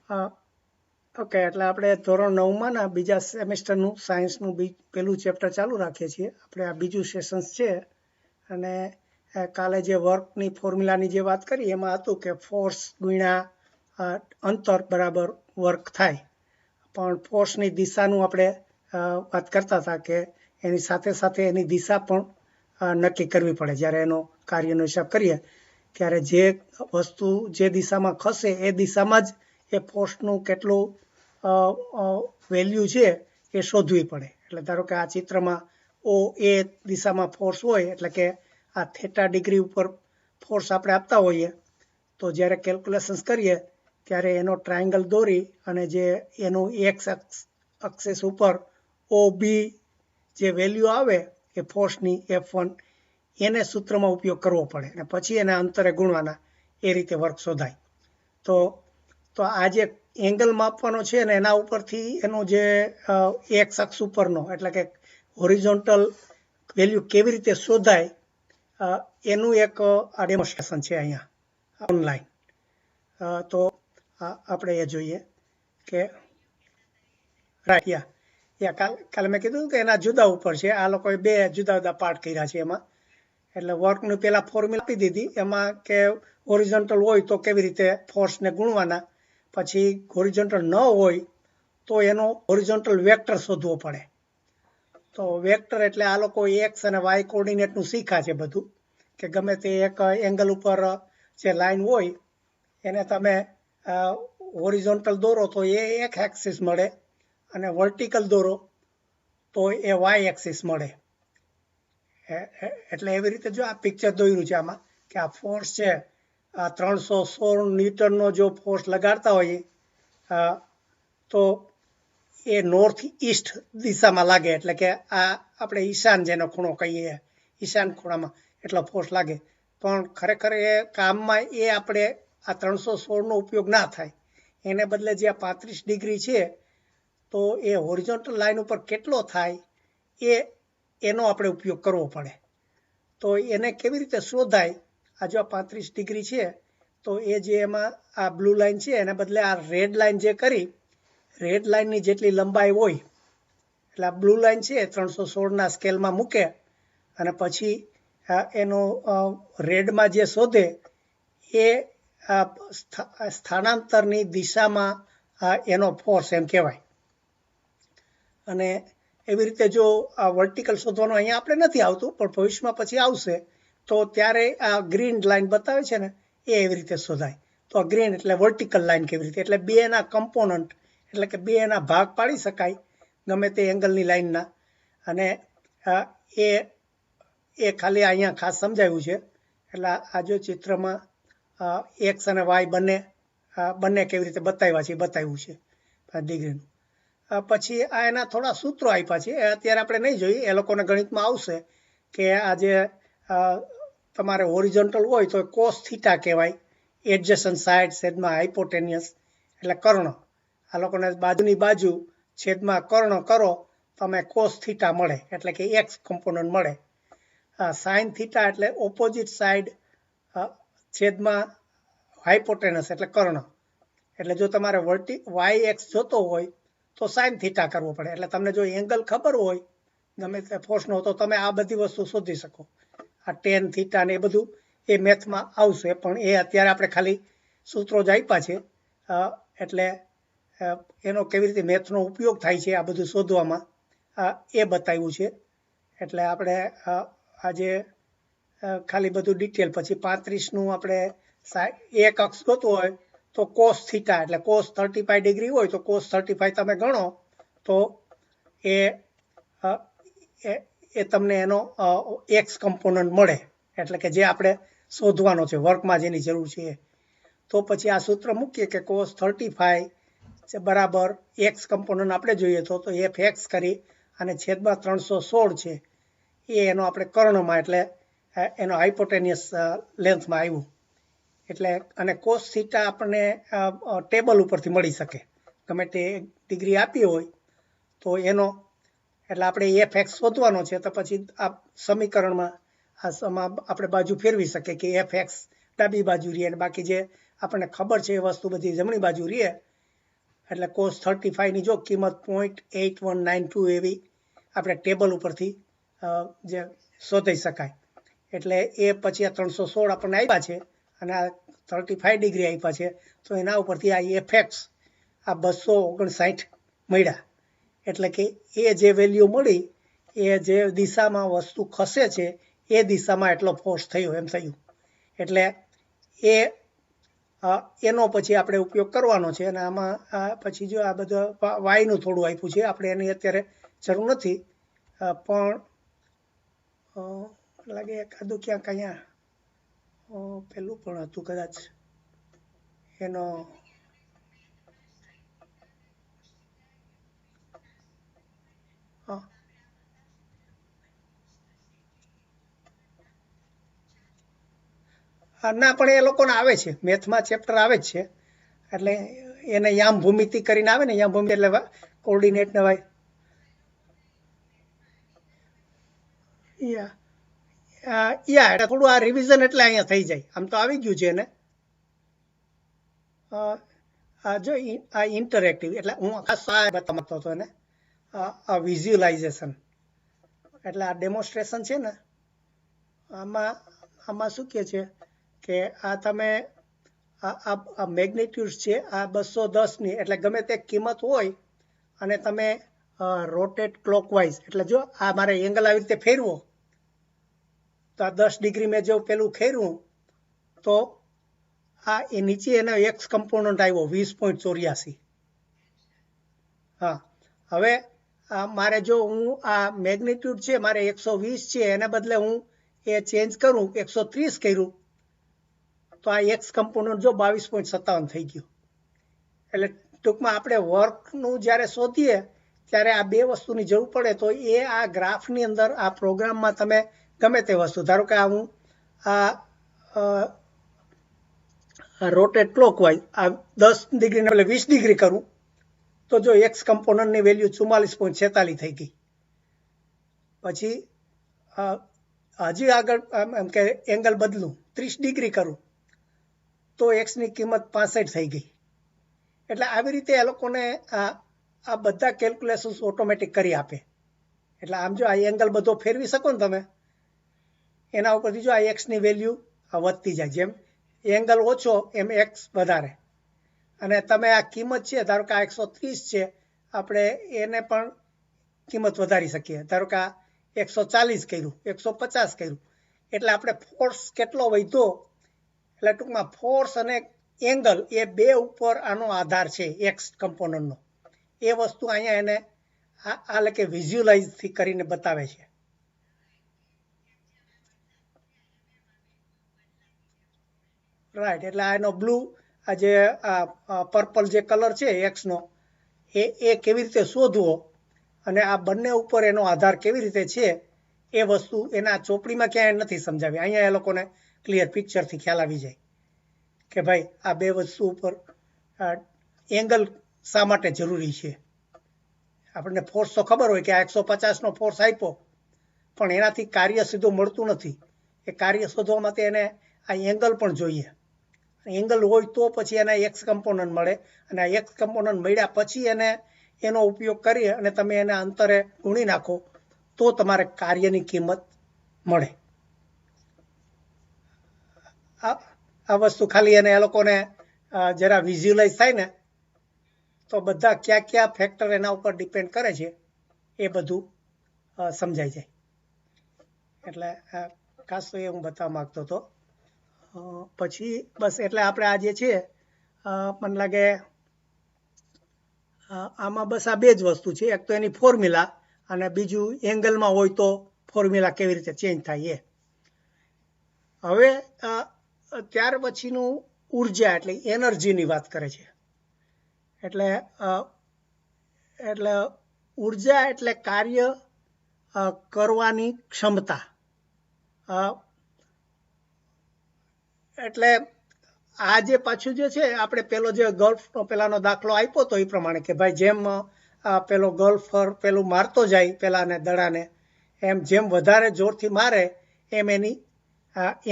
Okay, એટલે આપણે ધોરણ 9માં ના બીજા સેમેસ્ટરનું સાયન્સનું પહેલું ચેપ્ટર ચાલુ રાખીએ છીએ. આપણે આ બીજું સેશન્સ છે. અને કાલે જે વર્કની ફોર્મ્યુલાની જે વાત કરી એમાં હતું કે ફોર્સ ગુણ્યા અંતર બરાબર વર્ક થાય. પણ ફોર્સની દિશાનું આપણે વાત કરતા હતા કે એની સાથે સાથે એની દિશા પણ નક્કી કરવી પડે. જ્યારે એનો કાર્યનો હિસાબ કરીએ ત્યારે જે વસ્તુ જે દિશામાં ખસે એ દિશામાં જ એ ફોર્સનું કેટલું વેલ્યુ છે એ શોધવી પડે. એટલે ધારો કે આ ચિત્રમાં એ દિશામાં ફોર્સ હોય એટલે કે આ થેટા ડિગ્રી ઉપર ફોર્સ આપણે આપતા હોઈએ તો જ્યારે કેલ્ક્યુલેશન્સ કરીએ ત્યારે એનો ટ્રાયંગલ દોરી અને જે એનું એક્સ એક્સિસ ઉપર OB જે વેલ્યુ આવે એ ફોર્સની F1 એને સૂત્રમાં ઉપયોગ કરવો પડે અને પછી એને અંતરે ગુણવાના. એ રીતે વર્ક શોધાય. તો આ જે એંગલ માપવાનો છે ને એના ઉપરથી એનો જે એક્સ અક્ષ ઉપરનો એટલે કે હોરિઝોન્ટલ વેલ્યુ કેવી રીતે શોધાય એનું એક આ ડેમોન્સ્ટ્રેશન છે અહીંયા ઓનલાઈન. તો આપણે એ જોઈએ કે રાઈટ કાલે મેં કીધું કે એના જુદા ઉપર છે. આ લોકોએ 2 જુદા જુદા પાર્ટ કર્યા છે એમાં. એટલે વર્કનું પહેલા ફોર્મ્યુલા આપી દીધી એમાં કે હોરિઝોન્ટલ હોય તો કેવી રીતે ફોર્સને ગુણવાના. પછી હોરિઝોન્ટલ ન હોય તો એનો હોરિઝોન્ટલ વેક્ટર શોધવો પડે. તો વેક્ટર એટલે આ લોકો એક્સ અને વાય કોર્ડિનેટનું શીખ્યા છે બધું કે ગમે તે એક એંગલ ઉપર જે લાઈન હોય એને તમે હોરિઝોન્ટલ દોરો તો એ એક એક્સિસ મળે અને વર્ટિકલ દોરો તો એ વાય એક્સિસ મળે. એટલે એવી રીતે જો આ પિક્ચર દોર્યું છે આમાં કે આ ફોર્સ છે 316 ન્યૂટનનો જો ફોર્સ લગાડતા હોઈએ તો એ નોર્થ ઈસ્ટ દિશામાં લાગે. એટલે કે આ આપણે ઈશાન જેનો ખૂણો કહીએ ઈશાન ખૂણામાં એટલો ફોર્સ લાગે. પણ ખરેખર એ કામમાં એ આપણે આ 316નો ઉપયોગ ના થાય. એને બદલે જે આ 35 ડિગ્રી છે તો એ હોરિઝોન્ટલ લાઈન ઉપર કેટલો થાય એનો આપણે ઉપયોગ કરવો પડે. તો એને કેવી રીતે શોધાય? આ જો 35 ડિગ્રી છે તો એ જે એમાં આ બ્લુ લાઈન છે એને બદલે આ રેડ લાઈન જે કરી રેડ લાઈનની જેટલી લંબાઈ હોય એટલે આ બ્લુ લાઈન છે 316ના સ્કેલમાં મૂકે અને પછી એનો રેડમાં જે શોધે એ સ્થાનાંતરની દિશામાં એનો ફોર્સ એમ કહેવાય. અને એવી રીતે જો આ વર્ટિકલ શોધવાનું અહીંયા આપણે નથી આવતું પણ ભવિષ્યમાં પછી આવશે તો ત્યારે આ ગ્રીન લાઈન બતાવે છે ને એ એવી રીતે શોધાય. તો આ ગ્રીન એટલે વર્ટિકલ લાઈન કેવી રીતે એટલે 2ના કમ્પોનન્ટ એટલે કે 2ના ભાગ પાડી શકાય ગમે તે એંગલની લાઈનના. અને એ ખાલી અહીંયા ખાસ સમજાવ્યું છે. એટલે આ જો ચિત્રમાં એક્સ અને વાય બંને કેવી રીતે બતાવ્યું છે ડિગ્રીનું. પછી આ એના થોડા સૂત્રો આપ્યા છે અત્યારે આપણે નહીં જોઈએ. એ લોકોને ગણિતમાં આવશે કે આ જે તમારે હોરિઝોન્ટલ હોય તો કોસ થીટા કહેવાય. એડજસન્ટ સાઇડ છેદમાં હાઇપોટેનિયસ એટલે કર્ણ. આ લોકોને બાજુની બાજુ છેદમાં કર્ણ કરો તમે કોસ થીટા મળે એટલે કે એક્સ કમ્પોનન્ટ મળે. સાઇન થીટા એટલે ઓપોઝિટ સાઇડ છેદમાં હાઇપોટેનસ એટલે કર્ણ. એટલે જો તમારે વાય એક્સ જોતો હોય તો સાઇન થીટા કરવો પડે. એટલે તમને જો એંગલ ખબર હોય ગમે તે ફોર્સનો તો તમે આ બધી વસ્તુ શોધી શકો. આ ટેન થીટા ને એ બધું એ મેથમાં આવશે પણ એ અત્યારે આપણે ખાલી સૂત્રો જ આપ્યા છે. એટલે એનો કેવી રીતે મેથનો ઉપયોગ થાય છે આ બધું શોધવામાં એ બતાવ્યું છે. એટલે આપણે આજે ખાલી બધું ડિટેલ પછી 35નું આપણે એક અક્ષ ગોતવું હોય તો કોસ થીટા એટલે કોસ 35 ડિગ્રી હોય તો કોસ 35 તમે ગણો તો એ તમને એનો એક્સ કમ્પોનન્ટ મળે એટલે કે જે આપણે શોધવાનો છે વર્કમાં જેની જરૂર છે. તો પછી આ સૂત્ર મૂકીએ કે કોસ 35 બરાબર એક્સ કમ્પોનન્ટ આપણે જોઈએ તો એફ એક્સ કરી અને છેદમાં 316 છે એનો આપણે કર્ણમાં એટલે એનો હાઇપોટેનિયસ લેન્થમાં આવ્યું. એટલે અને કોસ થીટા આપણને ટેબલ ઉપરથી મળી શકે ગમે તે ડિગ્રી આપી હોય તો એનો એટલે આપણે એફ એક્સ શોધવાનો છે તો પછી આ સમીકરણમાં આપણે બાજુ ફેરવી શકીએ કે એફ એક્સ ડાબી બાજુ રહીએ અને બાકી જે આપણને ખબર છે એ વસ્તુ બધી જમણી બાજુ રહીએ એટલે cos 35 ની જો કિંમત 0.8192 એવી આપણે ટેબલ ઉપરથી જે શોધી શકાય. એટલે એ પછી આ 316 આપણને આપ્યા છે અને આ 35 ડિગ્રી આપ્યા છે, તો એના ઉપરથી આ એફએક્સ આ 259 મળ્યા. એટલે કે એ જે વેલ્યુ મળી એ જે દિશામાં વસ્તુ ખસે છે એ દિશામાં એટલો ફોર્સ થયો એમ થયું. એટલે એનો પછી આપણે ઉપયોગ કરવાનો છે. અને આમાં પછી જો આ બધા વાયનું થોડું આપ્યું છે, આપણે એની અત્યારે જરૂર નથી, પણ લાગે એકાદું ક્યાંક અહીંયા પેલું પણ હતું કદાચ એનો. ના, પણ એ લોકોને આવે છે, મેથમાં ચેપ્ટર આવે જ છે. એટલે એને યામ ભૂમિતિ કરીને આવે ને, યામ ભૂમિતિ એટલે કોર્ડિનેટ ને ભાઈ એટલે થોડું આ રિવિઝન એટલે અહીંયા થઈ જાય. આમ તો આવી ગયું છે એને. આ જો આ ઇન્ટરેક્ટિવ એટલે હું ખાસ બતાવવા માંગતો હતો એને, આ વિઝ્યુલાઇઝેશન એટલે આ ડેમોન્સ્ટ્રેશન છે ને, આમાં શું કહે છે કે આ તમે આ મેગ્નિટ્યુડ છે આ 210 ની, એટલે ગમે તે કિંમત હોય અને તમે રોટેટ ક્લોકવાઇઝ, એટલે જો આ મારે એંગલ આવી રીતે ફેરવો તો આ 10 ડિગ્રી મેં જો પેલું ફેરવું તો આ એ નીચે એનો એક્સ કમ્પોનન્ટ આવ્યો 20.84. હા, હવે મારે જો હું આ મેગ્નિટ્યુડ છે મારે 120 છે, એને બદલે હું એ ચેન્જ કરું 130 કર્યું તો આ એક્સ કમ્પોનન્ટ જો 22.57 થઈ ગયું. એટલે ટૂંકમાં આપણે વર્કનું જ્યારે શોધીએ ત્યારે આ બે વસ્તુની જરૂર પડે, તો એ આ ગ્રાફની અંદર આ પ્રોગ્રામમાં તમે ગમે તે વસ્તુ, ધારો કે હું આ રોટેટ ક્લોકવાઇઝ આ 10 ડિગ્રીને બદલે 20 ડિગ્રી કરું તો જો એક્સ કમ્પોનન્ટની વેલ્યુ 44.46 થઈ ગઈ. પછી હજી આગળ એમ કે એંગલ બદલું 30 ડિગ્રી કરું તો એક્સની કિંમત 65 થઈ ગઈ. એટલે આવી રીતે એ લોકોને આ બધા કેલ્ક્યુલેશન્સ ઓટોમેટિક કરી આપે. એટલે આમ જો આ એંગલ બધો ફેરવી શકો ને તમે, એના ઉપરથી જો આ એક્સની વેલ્યુ વધતી જાય, જેમ એંગલ ઓછો એમ એક્સ વધારે. અને તમે આ કિંમત છે, ધારો કે આ 130 છે, આપણે એને પણ કિંમત વધારી શકીએ. ધારો કે આ 140 કર્યું, 150 કર્યું, એટલે આપણે ફોર્સ કેટલો વધ્યો, એટલે ટૂંકમાં ફોર્સ અને એંગલ એ બે ઉપર આનો આધાર છે એક્સ કમ્પોનન્ટનો. એ વસ્તુ અહીંયા એને આ કે વિઝ્યુલાઇઝથી કરીને બતાવે છે. રાઈટ, એટલે આ એનો બ્લુ આ જે પર્પલ જે કલર છે એક્સનો એ કેવી રીતે શોધવો અને આ બંને ઉપર એનો આધાર કેવી રીતે છે એ વસ્તુ એના ચોપડીમાં ક્યાંય નથી સમજાવી. અહીંયા એ લોકોને ક્લિયર પિક્ચરથી ખ્યાલ આવી જાય કે ભાઈ આ બે વસ્તુ ઉપર એંગલ શા માટે જરૂરી છે. આપણને ફોર્સ તો ખબર હોય કે આ 150નો ફોર્સ આપ્યો, પણ એનાથી કાર્ય સીધું મળતું નથી. એ કાર્ય શોધવા માટે એને આ એંગલ પણ જોઈએ. એંગલ હોય તો પછી એને એક્સ કમ્પોનન્ટ મળે, અને આ એક્સ કમ્પોનન્ટ મળ્યા પછી એનો ઉપયોગ કરી અને તમે એને અંતરે ગુણી નાખો તો તમારે કાર્યની કિંમત મળે. આ વસ્તુ ખાલી એને એ લોકોને જરા વિઝ્યુલાઇઝ થાય ને તો બધા કયા કયા ફેક્ટર એના ઉપર ડિપેન્ડ કરે છે એ બધું સમજાઈ જાય. એટલે ખાસ તો એ હું બતાવવા માગતો હતો. પછી બસ એટલે આપણે આ જે છે મને લાગે આમાં બસ આ બે જ વસ્તુ છે. એક તો એની ફોર્મ્યુલા અને બીજું એંગલમાં હોય તો ફોર્મ્યુલા કેવી રીતે ચેન્જ થાય એ. હવે ત્યાર પછીનું ઉર્જા એટલે એનર્જીની વાત કરે છે. એટલે ઉર્જા એટલે કાર્ય કરવાની ક્ષમતા. એટલે આ જે પાછું જે છે આપણે પેલો જે ગલ્ફનો પેલાનો દાખલો આપ્યો હતો એ પ્રમાણે કે ભાઈ જેમ પેલો ગલ્ફર પેલું મારતો જાય પેલાને દડાને, એમ જેમ વધારે જોરથી મારે એમ એની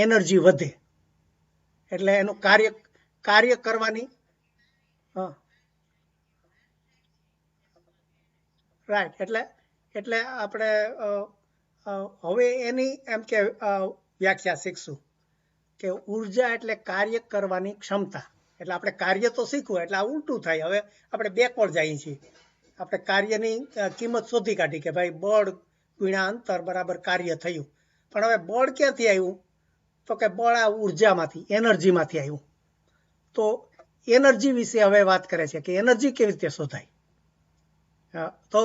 એનર્જી વધે. એટલે એનું કાર્ય કરવાની રાઈટ. એટલે એટલે આપણે હવે એની એમ કે વ્યાખ્યા શીખશું કે ઉર્જા એટલે કાર્ય કરવાની ક્ષમતા. એટલે આપણે કાર્ય તો શીખવું એટલે આ ઉલટું થાય. હવે આપણે બેકવર્ડ જઈએ છીએ. આપણે કાર્યની કિંમત શોધી કાઢી કે ભાઈ બળ ગુણ્યા અંતર બરાબર કાર્ય થયું. પણ હવે બળ ક્યાંથી આવ્યું? તો કે બળ આ ઉર્જામાંથી, એનર્જીમાંથી આવ્યું. તો એનર્જી વિશે હવે વાત કરે છે કે એનર્જી કેવી રીતે શોધાય. તો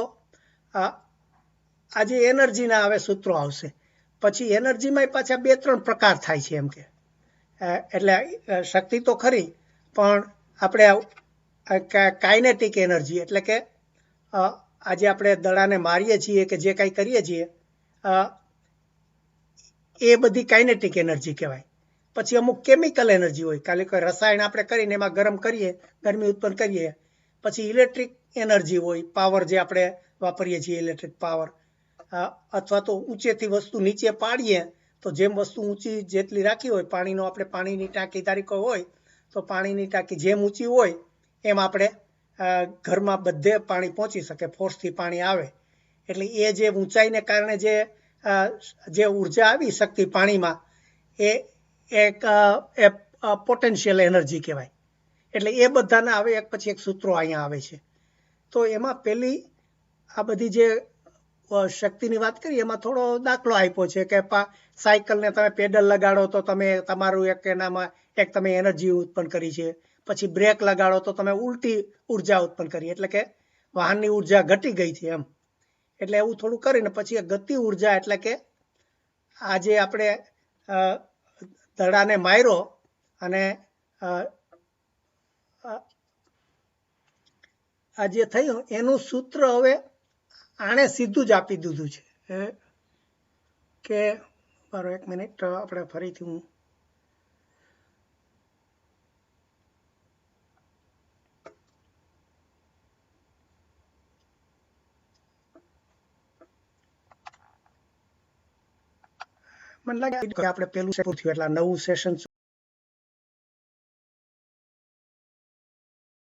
આજે એનર્જીના હવે સૂત્રો આવશે. પછી એનર્જીમાં પાછા 2-3 પ્રકાર થાય છે એમ કે. એટલે શક્તિ તો ખરી, પણ આપણે કાઇનેટિક એનર્જી એટલે કે આજે આપણે દડાને મારીએ છીએ કે જે કાંઈ કરીએ છીએ એ બધી કાઇનેટિક એનર્જી કહેવાય. પછી અમુક કેમિકલ એનર્જી હોય, ખાલી કોઈ રસાયણ આપણે કરીને એમાં ગરમ કરીએ, ગરમી ઉત્પન્ન કરીએ. પછી ઇલેક્ટ્રિક એનર્જી હોય, પાવર જે આપણે વાપરીએ છીએ, ઇલેક્ટ્રિક પાવર. અથવા તો ઊંચેથી વસ્તુ નીચે પાડીએ તો જેમ વસ્તુ ઊંચી જેટલી રાખી હોય, પાણીનો આપણે પાણીની ટાંકી તારીખો હોય તો પાણીની ટાંકી જેમ ઊંચી હોય એમ આપણે ઘરમાં બધે પાણી પહોંચી શકે, ફોર્સથી પાણી આવે. એટલે એ જે ઊંચાઈને કારણે જે ઉર્જા આવી શક્તિ પાણીમાં એ એક પોટેન્શિયલ એનર્જી કહેવાય. એટલે એ બધાના હવે એક પછી એક સૂત્રો અહીંયા આવે છે. તો એમાં પહેલી આ બધી જે શક્તિની વાત કરી એમાં થોડો દાખલો આપ્યો છે કે સાયકલને તમે પેડલ લગાડો તો તમે તમારું એક એનામાં એક તમે એનર્જી ઉત્પન્ન કરી છે. પછી બ્રેક લગાડો તો તમે ઉલટી ઉર્જા ઉત્પન્ન કરી, એટલે કે વાહનની ઉર્જા ઘટી ગઈ છે એમ. એટલે એવું થોડું કરીને પછી ગતિ ઉર્જા એટલે કે આજે આપણે દડાને માર્યો અને આ જે થયું એનું સૂત્ર હવે આણે સીધું જ આપી દીધું છે કે મારો 1 મિનિટ આપણે ફરીથી હું મને લાગે કે આપણે પેલું પૂરું થયું એટલે નવું સેશન